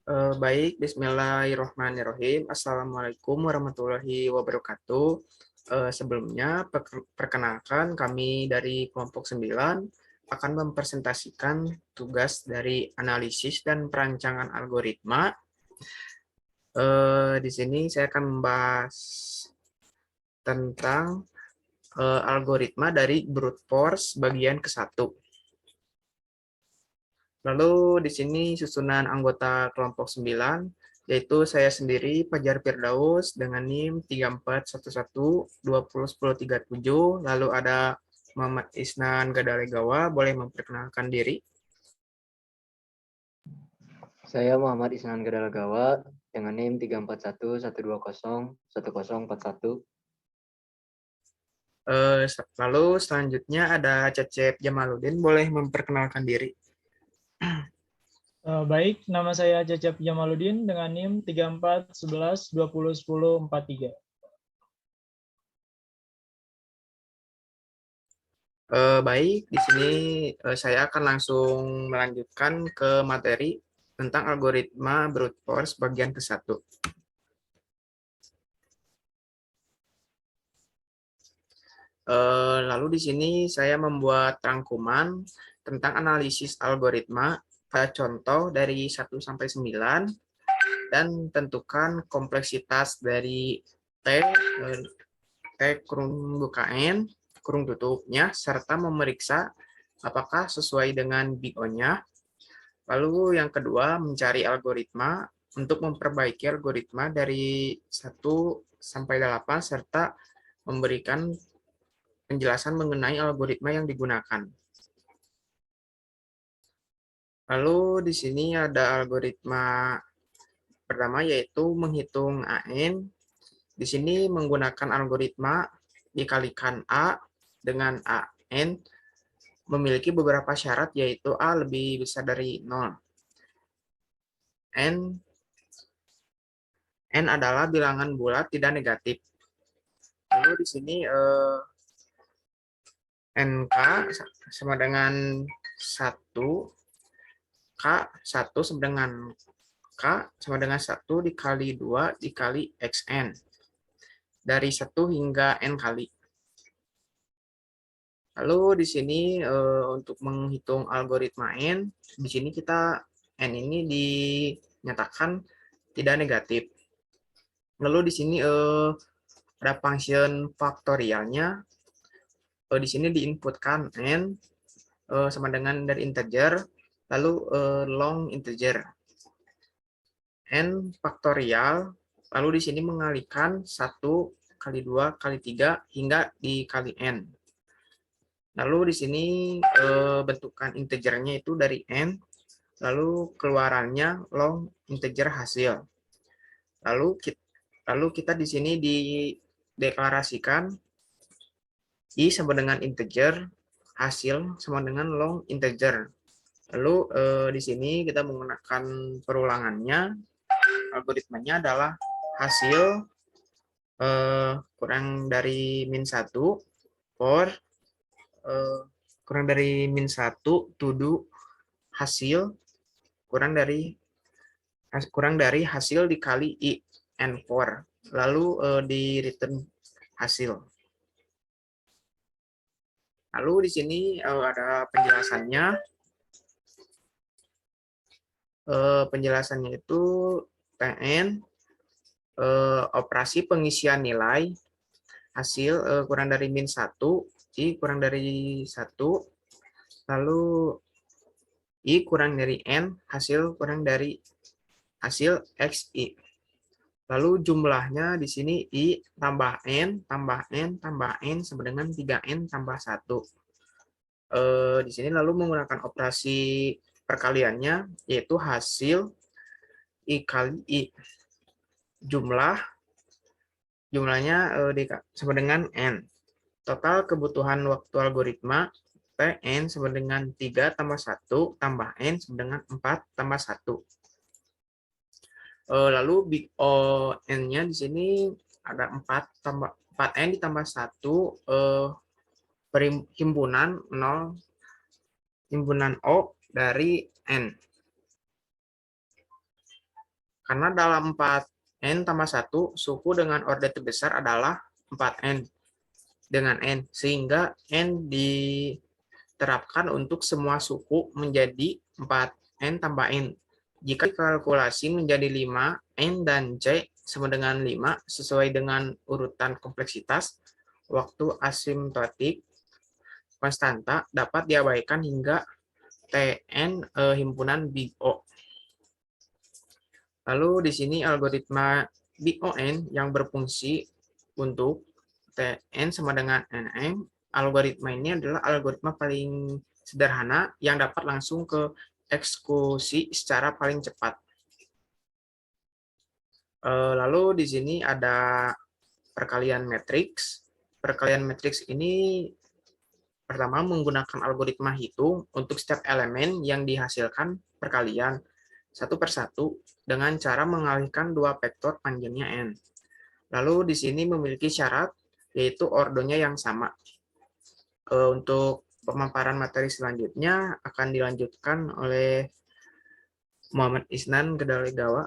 Baik, Bismillahirrahmanirrahim. Assalamualaikum warahmatullahi wabarakatuh. Sebelumnya, perkenalkan kami dari kelompok 9 akan mempresentasikan tugas dari analisis dan perancangan algoritma. Di sini saya akan membahas tentang algoritma dari brute force bagian ke-1. Lalu di sini susunan anggota kelompok 9, yaitu saya sendiri, Fajar Firdaus, dengan NIM 3411201037. Lalu ada Muhammad Isnan Gadalegawa, boleh memperkenalkan diri. Saya Muhammad Isnan Gadalegawa dengan NIM 3411201041. Lalu selanjutnya ada Cecep Jamaluddin, boleh memperkenalkan diri. Baik, nama saya Cecep Jamaluddin dengan NIM 3411201043. Baik, di sini saya akan langsung melanjutkan ke materi tentang algoritma brute force bagian ke-1. Lalu di sini saya membuat rangkuman tentang analisis algoritma pada contoh dari 1 sampai 9 dan tentukan kompleksitas dari T kurung buka N kurung tutupnya serta memeriksa apakah sesuai dengan BO-nya. Lalu yang kedua, mencari algoritma untuk memperbaiki algoritma dari 1 sampai 8 serta memberikan penjelasan mengenai algoritma yang digunakan. Lalu di sini ada algoritma pertama yaitu menghitung AN. Di sini menggunakan algoritma dikalikan A dengan AN memiliki beberapa syarat yaitu A lebih besar dari 0. N adalah bilangan bulat tidak negatif. Lalu di sini NK sama dengan 1, K1 sama dengan K sama dengan 1 dikali 2 dikali XN. Dari 1 hingga N kali. Lalu di sini untuk menghitung algoritma N, di sini kita N ini dinyatakan tidak negatif. Lalu di sini ada function faktorialnya. Di sini diinputkan N sama dengan dari integer, lalu long integer. N faktorial, lalu di sini mengalikan 1 kali 2 kali 3 hingga dikali N. Lalu di sini bentukan integernya itu dari N, lalu keluarannya long integer hasil. Lalu kita di sini dideklarasikan I sama dengan integer, hasil sama dengan long integer. Lalu di sini kita menggunakan perulangannya, algoritmanya adalah hasil kurang dari min 1 for kurang dari min 1 tudu hasil kurang dari hasil dikali I N4. Lalu di return hasil. Lalu di sini ada penjelasannya. Penjelasannya itu TN operasi pengisian nilai hasil kurang dari min 1, I kurang dari 1, lalu I kurang dari N, hasil kurang dari hasil XI. Lalu jumlahnya di sini I tambah N, tambah N, tambah N sama dengan 3N tambah 1. Di sini lalu menggunakan operasi perkaliannya, yaitu hasil I kali I. Jumlahnya sama dengan N. Total kebutuhan waktu algoritma Tn sama dengan 3 tambah 1 tambah N sama dengan 4 tambah 1. Lalu big O N-nya di sini ada 4N ditambah 1 himpunan 0 himpunan O dari N. Karena dalam 4N tambah 1, suku dengan order terbesar adalah 4N dengan N, sehingga N diterapkan untuk semua suku menjadi 4N tambah N. Jika dikalkulasi menjadi 5, N dan C sama dengan 5 sesuai dengan urutan kompleksitas, waktu asimptotik konstanta dapat diabaikan hingga Tn himpunan Big O. Lalu di sini algoritma Big ON yang berfungsi untuk Tn sama dengan Nm. Algoritma ini adalah algoritma paling sederhana yang dapat langsung ke eksekusi secara paling cepat. Lalu di sini ada perkalian matriks. Perkalian matriks ini pertama menggunakan algoritma hitung untuk setiap elemen yang dihasilkan perkalian satu persatu dengan cara mengalihkan dua vektor panjangnya n. Lalu di sini memiliki syarat yaitu ordonya yang sama. Untuk pemaparan materi selanjutnya akan dilanjutkan oleh Muhammad Isnan Gedalegawa.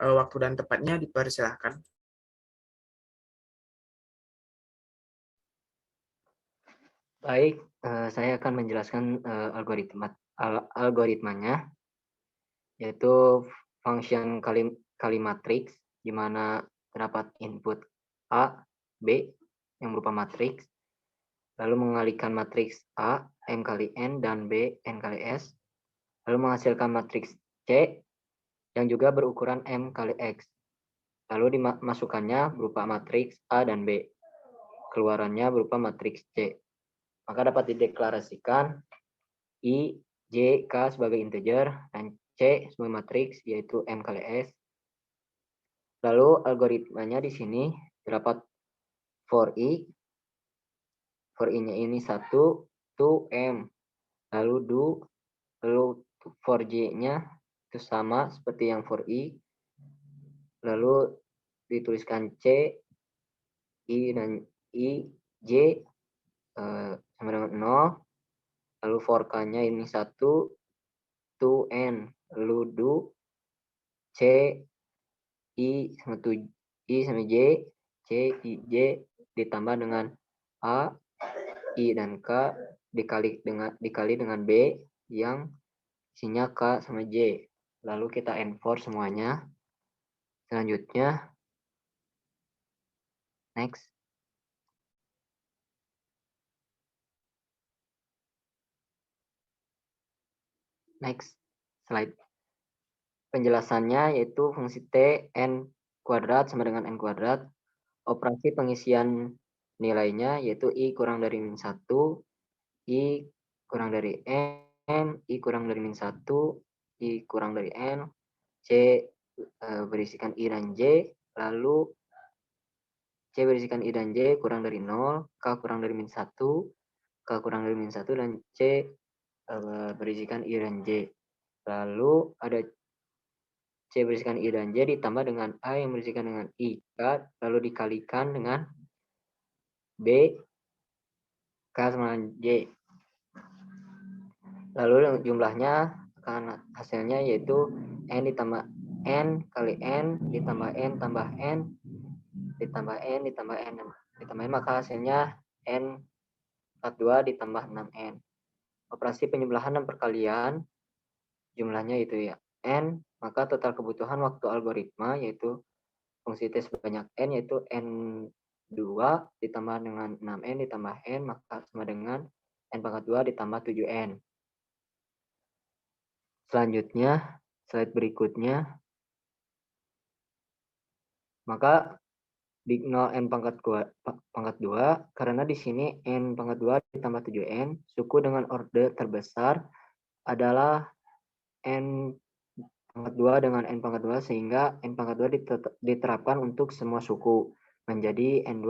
Waktu dan tempatnya dipersilahkan. Baik, saya akan menjelaskan algoritmanya, yaitu function kalimatrix, di mana terdapat input A, B yang berupa matriks, lalu mengalihkan matriks A, M kali N, dan B, N kali S, lalu menghasilkan matriks C yang juga berukuran M kali X, lalu dimasukkannya berupa matriks A dan B, keluarannya berupa matriks C. Maka dapat dideklarasikan I, J, K sebagai integer, dan C sebagai matriks, yaitu M kali S. Lalu algoritmanya di sini terdapat for I. For I-nya ini 1 to M. Lalu do, lalu for J-nya itu sama seperti yang for I. Lalu dituliskan C, I, dan I, J sama dengan 0. Lalu for K-nya ini 1 to N. Lalu do C, I sama J, C, I, J ditambah dengan A, I, dan K dikali dengan B yang isinya K sama J. Lalu kita enforce semuanya. Selanjutnya, next. Next slide. Penjelasannya yaitu fungsi T N kuadrat sama dengan N kuadrat. Operasi pengisian nilainya yaitu I kurang dari min 1, I kurang dari N, I kurang dari min 1, I kurang dari N, C berisikan I dan J, lalu C berisikan I dan J kurang dari 0, K kurang dari min 1, K kurang dari min 1, dan C berisikan I dan J. Lalu ada C berisikan I dan J ditambah dengan A yang berisikan dengan I, K, lalu dikalikan dengan B, K sama J. Lalu jumlahnya akan hasilnya yaitu N ditambah N kali N ditambah N tambah N ditambah N ditambah N ditambah N, maka hasilnya N 42 ditambah 6N. Operasi penjumlahan dan perkalian jumlahnya itu ya N, maka total kebutuhan waktu algoritma yaitu fungsi T sebanyak N yaitu N2 ditambah dengan 6N ditambah N, maka sama dengan N pangkat 2 ditambah 7N. Selanjutnya, slide berikutnya, maka Big 0 N pangkat 2, karena di sini N pangkat 2 ditambah 7N, suku dengan order terbesar adalah N pangkat 2 dengan N pangkat 2, sehingga N pangkat 2 diterapkan untuk semua suku, menjadi N2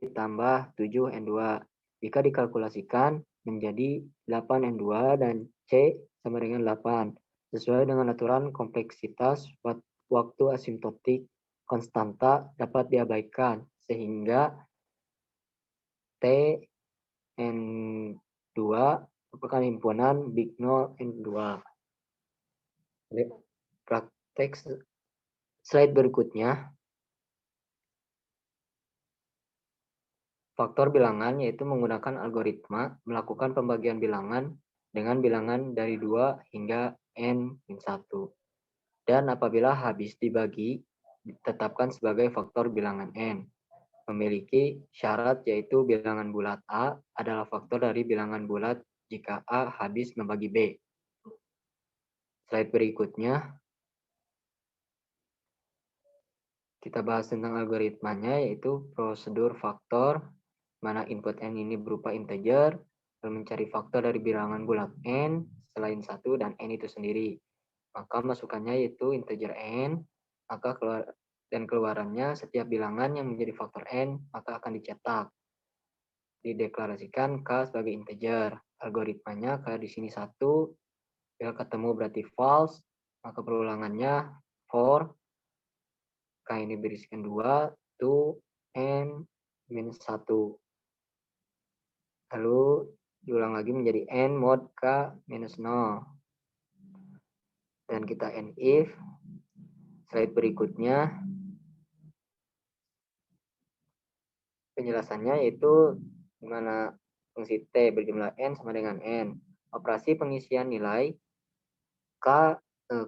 ditambah 7N2. Jika dikalkulasikan menjadi 8N2 dan C sama dengan 8, sesuai dengan aturan kompleksitas waktu asimptotik konstanta dapat diabaikan, sehingga T N2 merupakan himpunan Big 0 N2. Praktek Slide berikutnya, faktor bilangan yaitu menggunakan algoritma melakukan pembagian bilangan dengan bilangan dari 2 hingga n-1. Dan apabila habis dibagi, ditetapkan sebagai faktor bilangan n. Memiliki syarat yaitu bilangan bulat A adalah faktor dari bilangan bulat jika A habis membagi B. Slide berikutnya, kita bahas tentang algoritmanya yaitu prosedur faktor, mana input n ini berupa integer, lalu mencari faktor dari bilangan bulat n selain 1 dan n itu sendiri. Maka masukannya yaitu integer n, maka keluarannya setiap bilangan yang menjadi faktor n maka akan dicetak. Dideklarasikan k sebagai integer. Algoritmanya k di sini 1, bila ketemu berarti false, maka perulangannya for, k ini berisikan 2, to n minus 1. Lalu diulang lagi menjadi n mod k minus 0. Dan kita end if. Slide berikutnya, penjelasannya yaitu di mana fungsi t berjumlah n sama dengan n. Operasi pengisian nilai k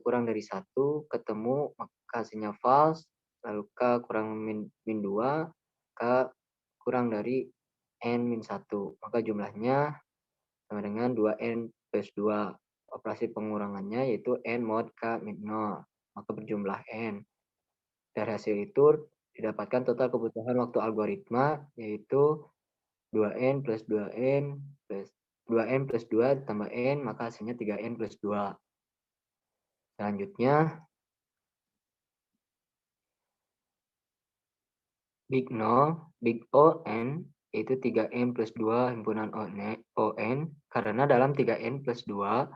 kurang dari 1 ketemu maka hasilnya false, lalu k kurang min 2, k kurang dari n min 1, maka jumlahnya sama dengan 2n plus 2. Operasi pengurangannya yaitu n mod k min 0, maka berjumlah n. Dari hasil itu didapatkan total kebutuhan waktu algoritma yaitu 2n plus 2n plus 2n plus 2 tambah n, maka hasilnya 3n plus 2. Selanjutnya, Big O(n) yaitu 3n plus 2 himpunan O(n), karena dalam 3n plus 2,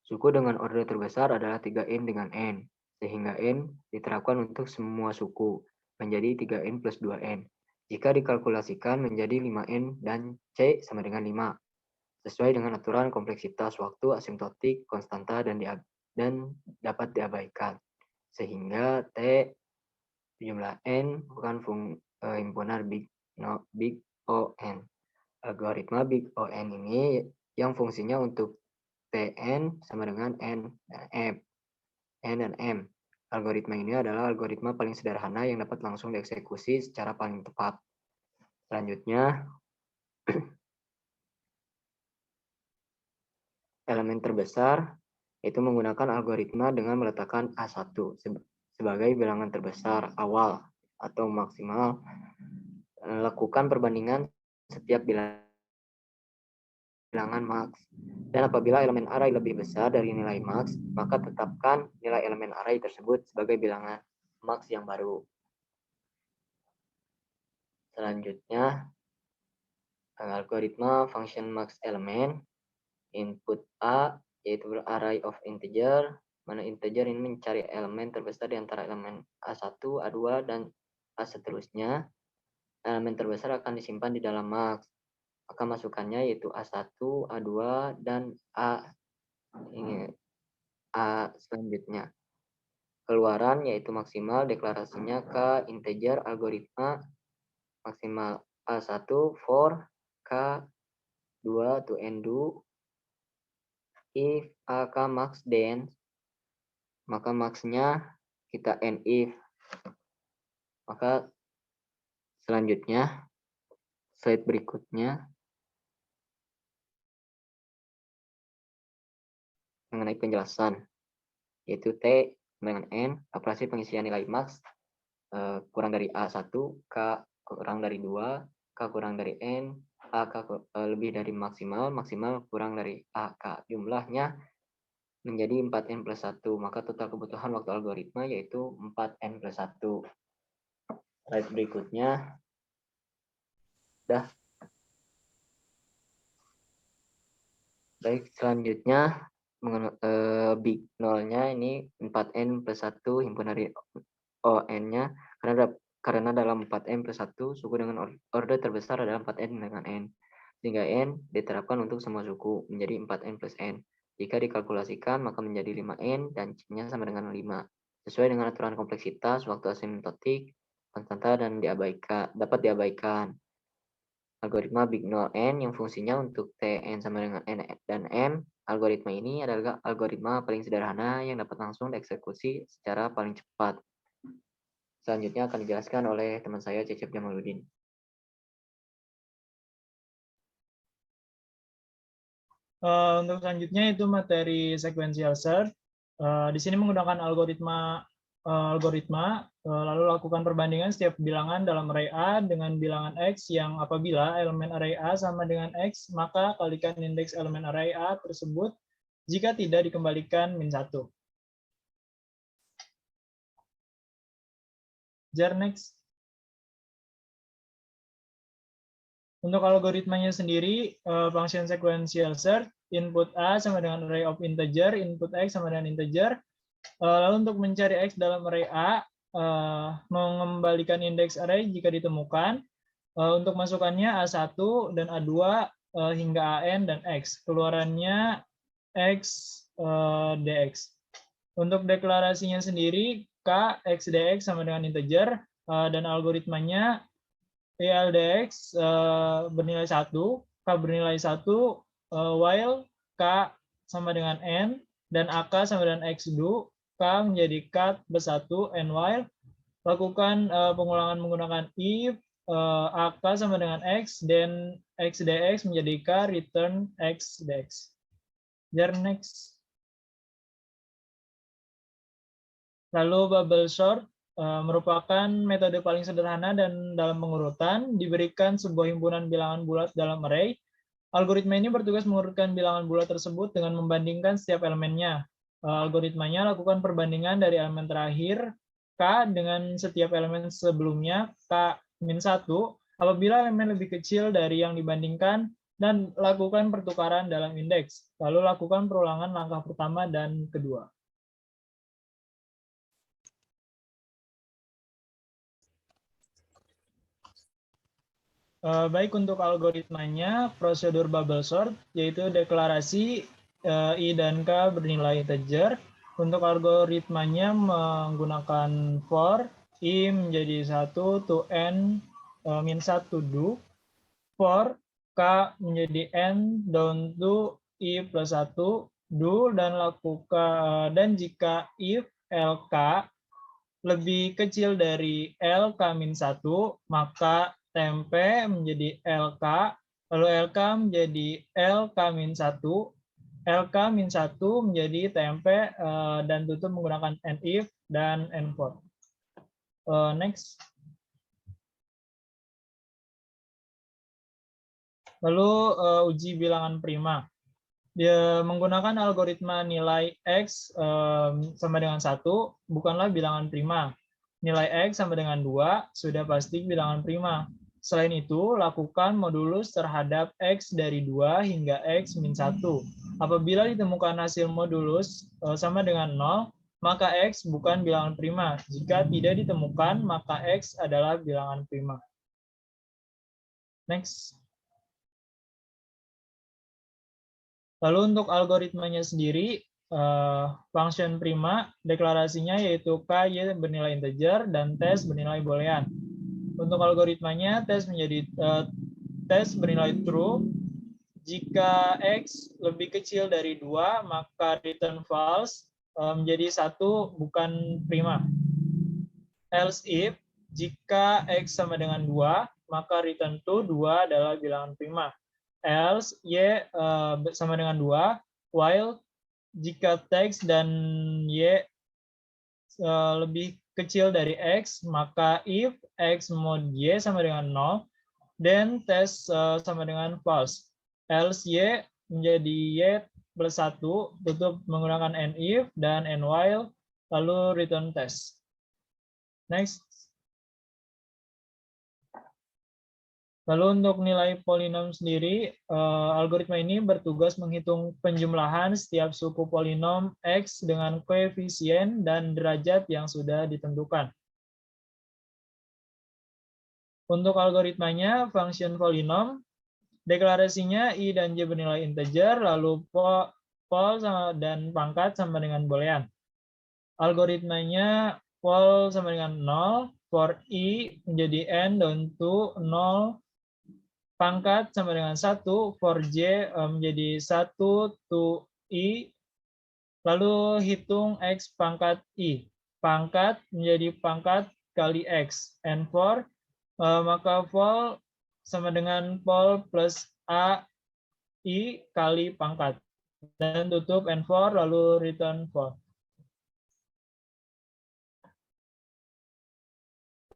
suku dengan order terbesar adalah 3n dengan n, sehingga n diterapkan untuk semua suku, menjadi 3n plus 2n. Jika dikalkulasikan menjadi 5n dan c sama dengan 5, sesuai dengan aturan kompleksitas waktu asimptotik, konstanta, dan dapat diabaikan. Sehingga T jumlah n bukan himpunan big O(n). Algoritma big O(n) ini yang fungsinya untuk Tn sama dengan n dan m. Algoritma ini adalah algoritma paling sederhana yang dapat langsung dieksekusi secara paling tepat. Selanjutnya, elemen terbesar yaitu menggunakan algoritma dengan meletakkan A1 sebagai bilangan terbesar awal atau maksimal. Lakukan perbandingan setiap bilangan max. Dan apabila elemen array lebih besar dari nilai max, maka tetapkan nilai elemen array tersebut sebagai bilangan max yang baru. Selanjutnya, algoritma function max element. Input A yaitu array of integer, mana integer ini mencari elemen terbesar di antara elemen A1, A2, dan A seterusnya. Elemen terbesar akan disimpan di dalam max. Maka masukannya yaitu A1, A2, dan A selanjutnya. Keluaran yaitu maksimal, deklarasinya ke integer algoritma maksimal A1 for K2 to N2. If AK max then, maka maxnya kita end if. Maka selanjutnya, slide berikutnya, mengenai penjelasan, yaitu T dengan N, operasi pengisian nilai max kurang dari A1, K kurang dari 2, K kurang dari N, AK lebih dari maksimal, maksimal kurang dari AK. Jumlahnya menjadi 4n plus 1, maka total kebutuhan waktu algoritma yaitu 4n plus 1. Slide berikutnya. Baik, selanjutnya big nolnya ini 4n plus 1 himpunan dari O(n)-nya, karena dalam 4n plus 1 suku dengan order terbesar adalah 4n dengan n, sehingga n diterapkan untuk semua suku menjadi 4n plus n. Jika dikalkulasikan maka menjadi 5n dan c-nya sama dengan 5, sesuai dengan aturan kompleksitas, waktu asimptotik, konstanta, dan dapat diabaikan. Algoritma Big Null N yang fungsinya untuk Tn sama dengan N dan M. Algoritma ini adalah algoritma paling sederhana yang dapat langsung dieksekusi secara paling cepat. Selanjutnya akan dijelaskan oleh teman saya, Cecep Jamaluddin. Untuk selanjutnya itu materi sequential search. Di sini menggunakan algoritma, lalu lakukan perbandingan setiap bilangan dalam array A dengan bilangan X yang apabila elemen array A sama dengan X, maka kalikan indeks elemen array A tersebut jika tidak dikembalikan -1. Next. Untuk algoritmanya sendiri, function sequential search, input A sama dengan array of integer, input X sama dengan integer. Lalu untuk mencari X dalam array A, mengembalikan indeks array jika ditemukan. Untuk masukannya A1 dan A2 hingga AN dan X. Keluarannya X dx. Untuk deklarasinya sendiri, K X dx sama dengan integer, dan algoritmanya ELDX bernilai 1, K bernilai 1, while K sama dengan N, dan AK sama dengan X2, K menjadi cut B1, and while. Lakukan pengulangan menggunakan if, AK sama dengan X, dan X dx menjadi K, return X dx. Next. Lalu bubble sort merupakan metode paling sederhana dan dalam pengurutan, diberikan sebuah himpunan bilangan bulat dalam array. Algoritma ini bertugas mengurutkan bilangan bulat tersebut dengan membandingkan setiap elemennya. Algoritmanya lakukan perbandingan dari elemen terakhir K dengan setiap elemen sebelumnya K-1 apabila elemen lebih kecil dari yang dibandingkan, dan lakukan pertukaran dalam indeks. Lalu lakukan perulangan langkah pertama dan kedua. Baik, untuk algoritmanya, prosedur bubble sort, yaitu deklarasi I dan K bernilai integer. Untuk algoritmanya menggunakan for, I menjadi 1 to N -1 do, for K menjadi N down to I plus 1 do, dan lakukan, dan jika if LK lebih kecil dari LK-1, maka tempe menjadi LK, lalu LK menjadi LK-1, LK-1 menjadi tempe, dan tutup menggunakan and if dan and for. Next. Lalu uji bilangan prima. Dia menggunakan algoritma nilai X sama dengan 1, bukanlah bilangan prima. Nilai X sama dengan 2, sudah pasti bilangan prima. Selain itu, lakukan modulus terhadap X dari 2 hingga X-1. Apabila ditemukan hasil modulus sama dengan 0, maka X bukan bilangan prima. Jika tidak ditemukan, maka X adalah bilangan prima. Next. Lalu untuk algoritmanya sendiri, function prima, deklarasinya yaitu K y bernilai integer dan tes bernilai boolean. Untuk algoritmanya, tes bernilai true. Jika X lebih kecil dari 2, maka return false, menjadi 1 bukan prima. Else if, jika X sama dengan 2, maka return to 2 adalah bilangan prima. Else Y sama dengan 2, while jika teks dan Y lebih kecil dari X, maka if X mod Y sama dengan 0, then tes sama dengan false. Else Y menjadi Y plus 1, tutup menggunakan and if dan and while, lalu return test. Next. Lalu untuk nilai polinom sendiri, algoritma ini bertugas menghitung penjumlahan setiap suku polinom X dengan koefisien dan derajat yang sudah ditentukan. Untuk algoritmanya, function polinom, deklarasinya I dan J bernilai integer, lalu pol dan pangkat sama dengan boolean. algoritmanya pol sama dengan 0, for i menjadi n down to 0, pangkat sama dengan 1, for j menjadi 1 to i, lalu hitung x pangkat i. Pangkat menjadi pangkat kali x, n for, maka vol sama dengan pol plus a i kali pangkat. Dan tutup n for, lalu return for.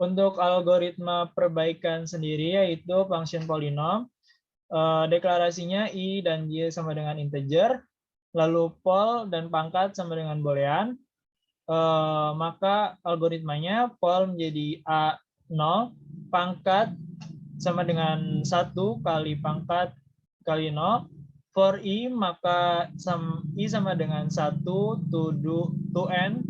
Untuk algoritma perbaikan sendiri yaitu function polinom, deklarasinya i dan j sama dengan integer, lalu pol dan pangkat sama dengan boolean, maka algoritmanya pol menjadi a0, pangkat sama dengan 1 kali pangkat kali 0, for i maka i sama dengan 1 to n,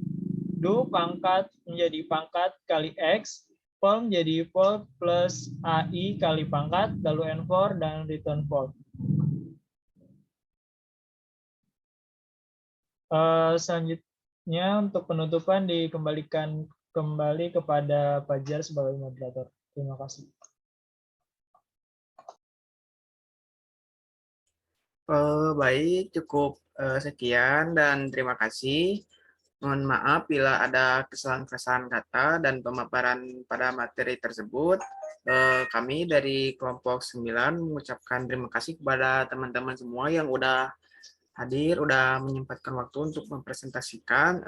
do pangkat menjadi pangkat kali x, pol menjadi pol plus ai kali pangkat, lalu n for dan return for. Selanjutnya untuk penutupan dikembalikan kembali kepada Fajar sebagai moderator. Terima kasih. Baik, cukup sekian dan terima kasih. Mohon maaf bila ada kesalahan-kesalahan kata dan pemaparan pada materi tersebut. Kami dari kelompok 9 mengucapkan terima kasih kepada teman-teman semua yang udah hadir, udah menyempatkan waktu untuk mempresentasikan.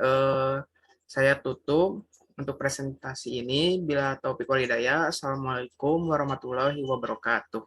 Saya tutup untuk presentasi ini. Bila taufiq wal hidayah. Assalamualaikum warahmatullahi wabarakatuh.